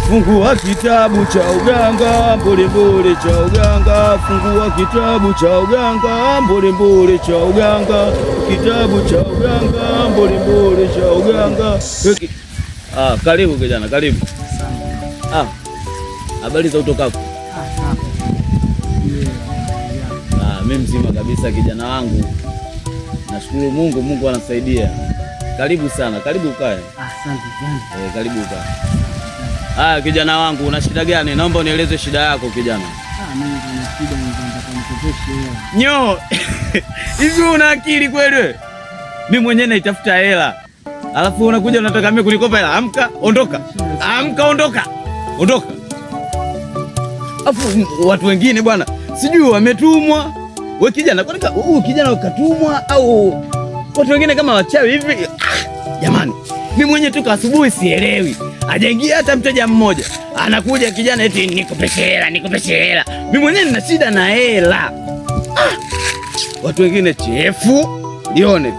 Fungua kitabu cha uganga, mbole cha uganga. Fungua kitabu cha uganga, mbole cha uganga. Kitabu cha uganga, mbole cha uganga. Karibu kijana, karibu. Habari za utokako? Mimi mzima kabisa kijana wangu. Nashukuru Mungu, Mungu anasaidia. Karibu sana, karibu ukae. Asante sana. Karibu ukae. Kijana wangu, una shida gani? Naomba unieleze shida yako kijana. Mimi nina shida, nataka nikopeshe hela. Nyo. Hivi una akili kweli wewe? Mimi mwenyewe naitafuta hela. Alafu unakuja unataka mimi kunikopa hela. Amka, ondoka. Amka, ondoka. Ondoka. Alafu watu wengine bwana, sijui wametumwa. Wewe kijana, kwani huyu kijana ukatumwa au watu wengine kama wachawi hivi? Jamani, mimi mwenyewe toka asubuhi sielewi. Hajaingia hata mteja mmoja. Anakuja kijana eti nikopeshe hela, nikopeshe hela. Mimi mwenyewe nina shida na hela. Watu wengine chefu, nione.